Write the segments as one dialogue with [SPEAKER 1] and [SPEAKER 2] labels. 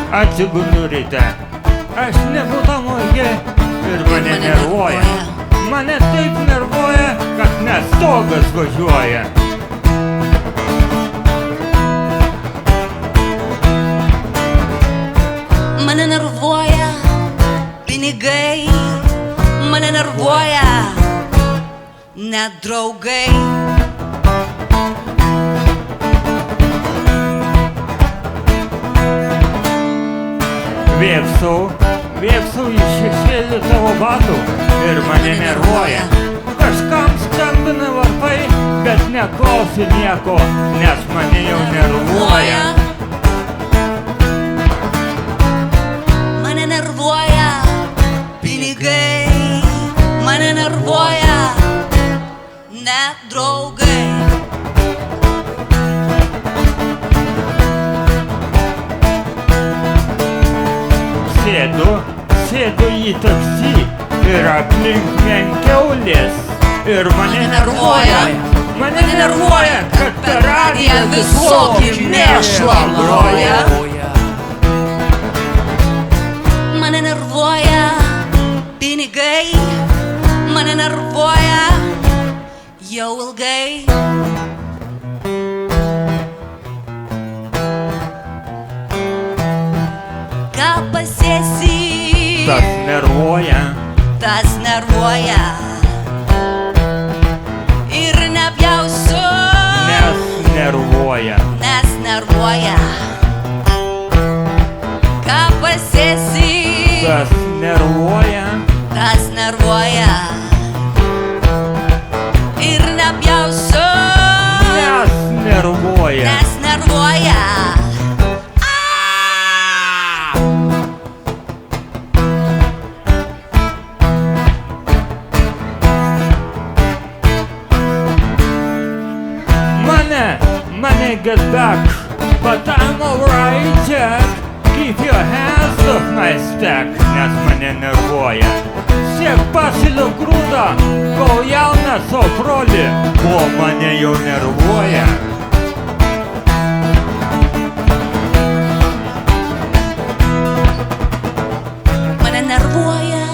[SPEAKER 1] Atsigunu ryte, aš nebūtamoje ir mane nervuoja. Mane taip nervuoja, kad net stogas važiuoja.
[SPEAKER 2] Mane nervuoja pinigai, mane nervuoja net draugai.
[SPEAKER 1] Vėpsau iš šešėlių tavo batų ir mane nervuoja. Kažkam skambina varpai, bet neklausiu nieko, nes mane jau nervuoja.
[SPEAKER 2] Mane nervuoja pinigai, mane nervuoja net draugai.
[SPEAKER 1] Sėdu į taksi ir aplink menkiaulės ir mane nervuoja. Mane nervuoja, kad per radiją visokį mėšlą groja.
[SPEAKER 2] Mane nervuoja pinigai, mane nervuoja jau ilgai. Ką pasėsi,
[SPEAKER 1] tas nervuoja,
[SPEAKER 2] tas nervuoja. Ir nepjausiu,
[SPEAKER 1] nes nervuoja.
[SPEAKER 2] Ką pasėsi,
[SPEAKER 1] tas nervuoja.
[SPEAKER 2] Ir nepjausiu,
[SPEAKER 1] nes nervuoja. Money get back, but I'm alright, Jack. Keep your hands off my stack, nes mane nervuoja. Siek pasilio grūdą, kol jaunas, o broli, o mane jau nervuoja.
[SPEAKER 2] Mane nervuoja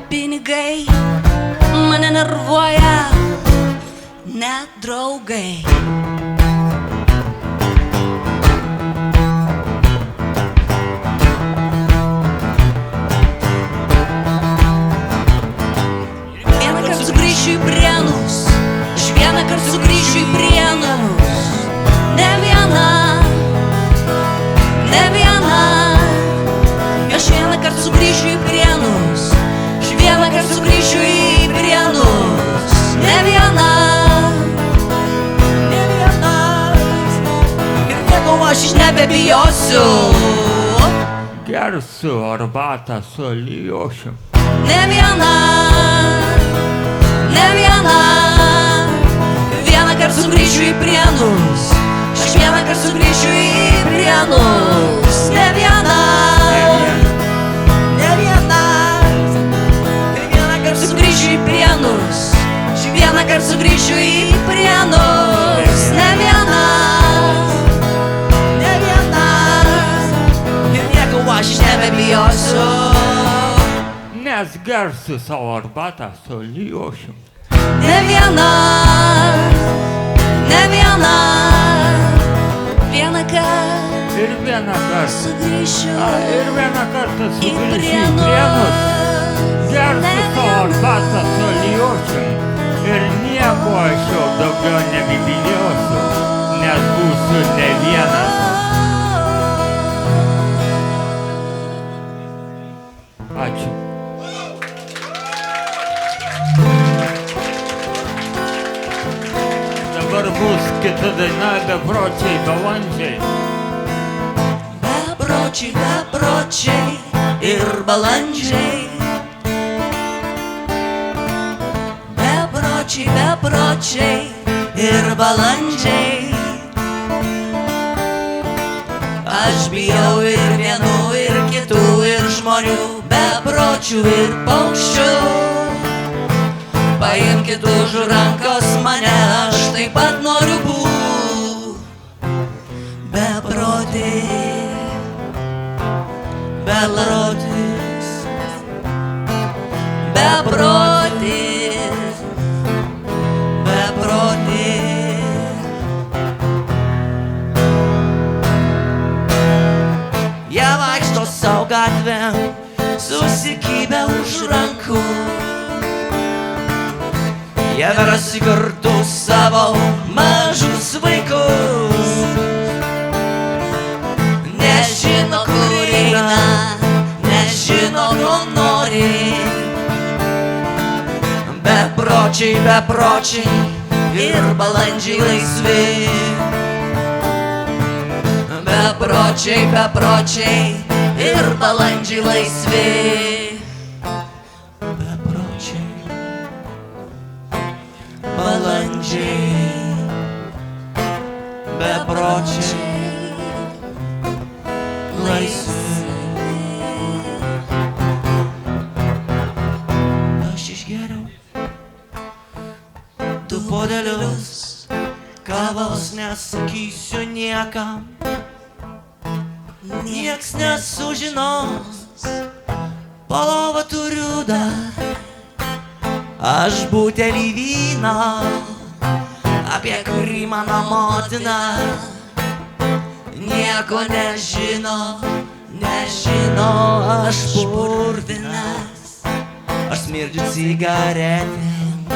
[SPEAKER 2] pinigai, mane nervuoja net draugai. Vienąkart sugrįšiu į Prienus, aš vienąkart sugrįšiu į Prienus. Ne viena, aš vienąkart sugrįšiu į Prienus, aš vienąkart sugrįšiu į Prienus. Ne viena, ir nieko aš nebebijosiu.
[SPEAKER 1] Gersiu arbatą su alijošiu.
[SPEAKER 2] Ne viena, vienąkart sugrįšiu į Prienus, aš vienąkart sugrįšiu į Prienus. Ne viena, ir vienąkart sugrįšiu į Prienus, aš vienąkart sugrįšiu į Prienus. Ne viena, ir nieko aš nebebijosiu.
[SPEAKER 1] Nes gersiu savo arbatą su alijošiu.
[SPEAKER 2] Ne viena, vienąkart
[SPEAKER 1] ir vieną kartą
[SPEAKER 2] sugrįšiu
[SPEAKER 1] į Prienus. Gersiu savo arbatą su alijošiu ir nieko aš jau daugiau nebebijosiu, nes būsiu ne vienas. Ačiū. Dabar bus kita daina Bepročiai balandžiai.
[SPEAKER 2] Bepročiai ir balandžiai. Bepročiai ir balandžiai. Aš bijau ir vienų, ir kitų, ir žmonių, bepročių ir paukščių. Paimkit už rankos mane, aš taip pat noriu būt beprotė. beprotis, beprotis, beprotis. Jie vaikšto savo gatvėm, susikibę už rankų. Jie verasi kartu savo mažus vaikus. Nežino, kur eina, nežino, ko nori. Bepročiai, bepročiai ir balandžiai laisvi. Bepročiai, bepročiai ir balandžiai laisvi. Bepročiai, balandžiai, bepročiai laisvi. Aš išgeriau du puodelius kavos, nesakysiu niekam. Nieks nesužinos, po lova turiu dar aš butelį vyno, apie kurį mano motina nieko nežino, nežino. Aš purvinas, aš smirdžiu cigaretėm,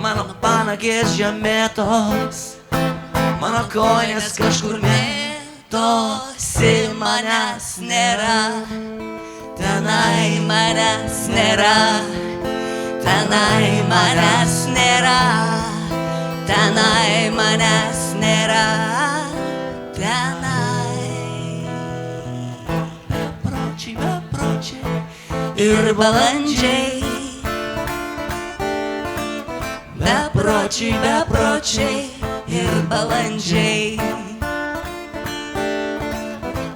[SPEAKER 2] mano panagės žemėtos, mano kojinės kažkur mėtosi. Manęs nėra, tenai manęs nėra, tenai manęs nėra, tenai manęs nėra, tenai. Bepročiai, bepročiai ir balandžiai, bepročiai, bepročiai ir balandžiai.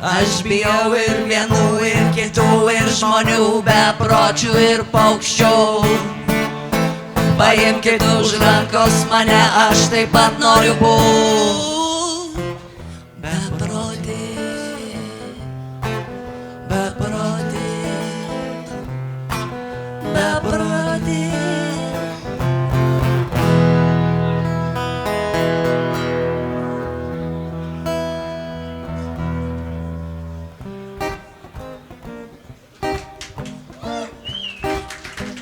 [SPEAKER 2] Aš bijau ir vienų, ir kitų, ir žmonių, bepročių ir paukščių. Paimkit už rankos mane, aš taip pat noriu būt. Beprotį, beprotį, beprotį.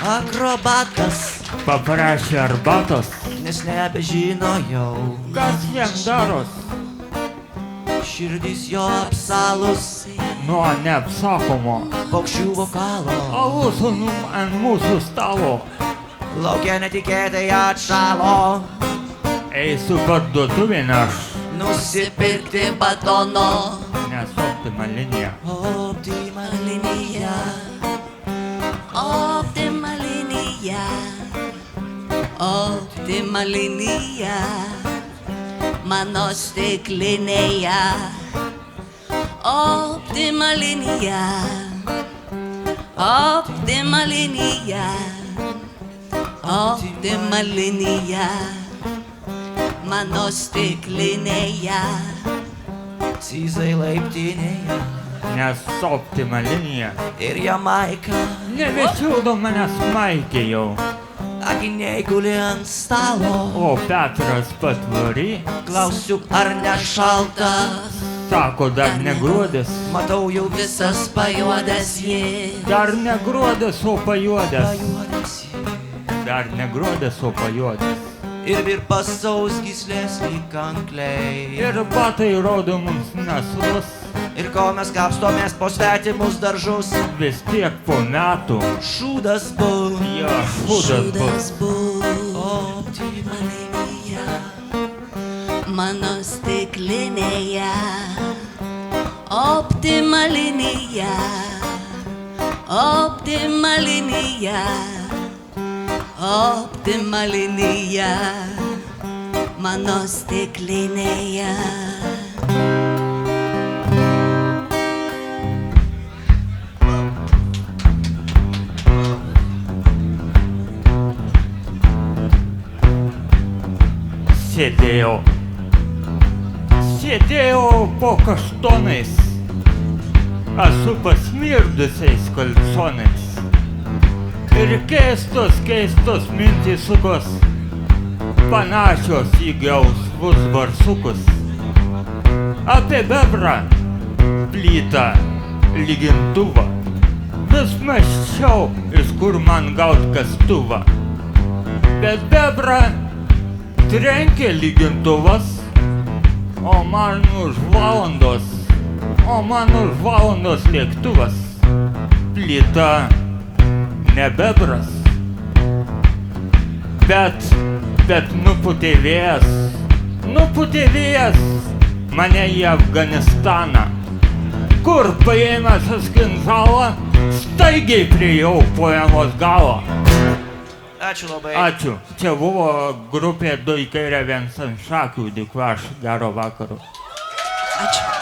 [SPEAKER 2] Akrobatas
[SPEAKER 1] paprašė arbatos,
[SPEAKER 2] nes nebežino jau,
[SPEAKER 1] kas jam daros,
[SPEAKER 2] širdis jo apsalus
[SPEAKER 1] nuo neapsakomo
[SPEAKER 2] paukščių vokalo.
[SPEAKER 1] alus ant mūsų stalo.
[SPEAKER 2] Laukia netikėtai atšalo,
[SPEAKER 1] Eisiu parduotuvėn aš,
[SPEAKER 2] nusipirkti batono.
[SPEAKER 1] nes optima linija.
[SPEAKER 2] Optima linija, optima linija, optima linija, mano stiklinėje. Optima linija, optima linija, optima linija, mano stiklinėje. Cyzai laiptinėje
[SPEAKER 1] Nes optima linija
[SPEAKER 2] ir Jamaika,
[SPEAKER 1] nebečiūdo manęs maikė jau,
[SPEAKER 2] akiniai guli ant stalo.
[SPEAKER 1] o Petras patvory
[SPEAKER 2] Klausiu, ar nešalta,
[SPEAKER 1] sako dar negruodis,
[SPEAKER 2] matau jau visas pajuodęs jis.
[SPEAKER 1] dar negruodis, o pajuodęs,
[SPEAKER 2] Pajuodęs jis.
[SPEAKER 1] dar negruodis, o pajuodęs.
[SPEAKER 2] Ir virpas sausgyslės lyg kankliai.
[SPEAKER 1] Ir batai rodo mums neslus,
[SPEAKER 2] Ir ko mes kapstomės po svetimus daržus,
[SPEAKER 1] vis tiek po metų
[SPEAKER 2] šūdas bus.
[SPEAKER 1] jo šūdas bus.
[SPEAKER 2] Optima linija, mano stiklinėje. Optima linija, optima linija, optima linija, mano stiklinėje.
[SPEAKER 1] Sėdėjau po kaštonais, esu pasmirdusiais kalsonais. Ir keistos mintys sukos, panašios į gelsvus barsukus. Apie bebrą, plytą, lygintuvą. Vis mąsčiau, iš kur man gaut kastuvą. Bet bebrą trenkė lygintuvas, o man už valandos lėktuvas. Plyta ne bebras, bet nupūtė vėjas mane į Afganistaną, kur paėmęs skinzalą, staigiai priėjau poemos galą.
[SPEAKER 2] Ačiū labai.
[SPEAKER 1] Ačiū. Čia buvo grupė 2 į kairę, 1 ant šakių, dėkui aš, gero vakaro.
[SPEAKER 2] Ačiū.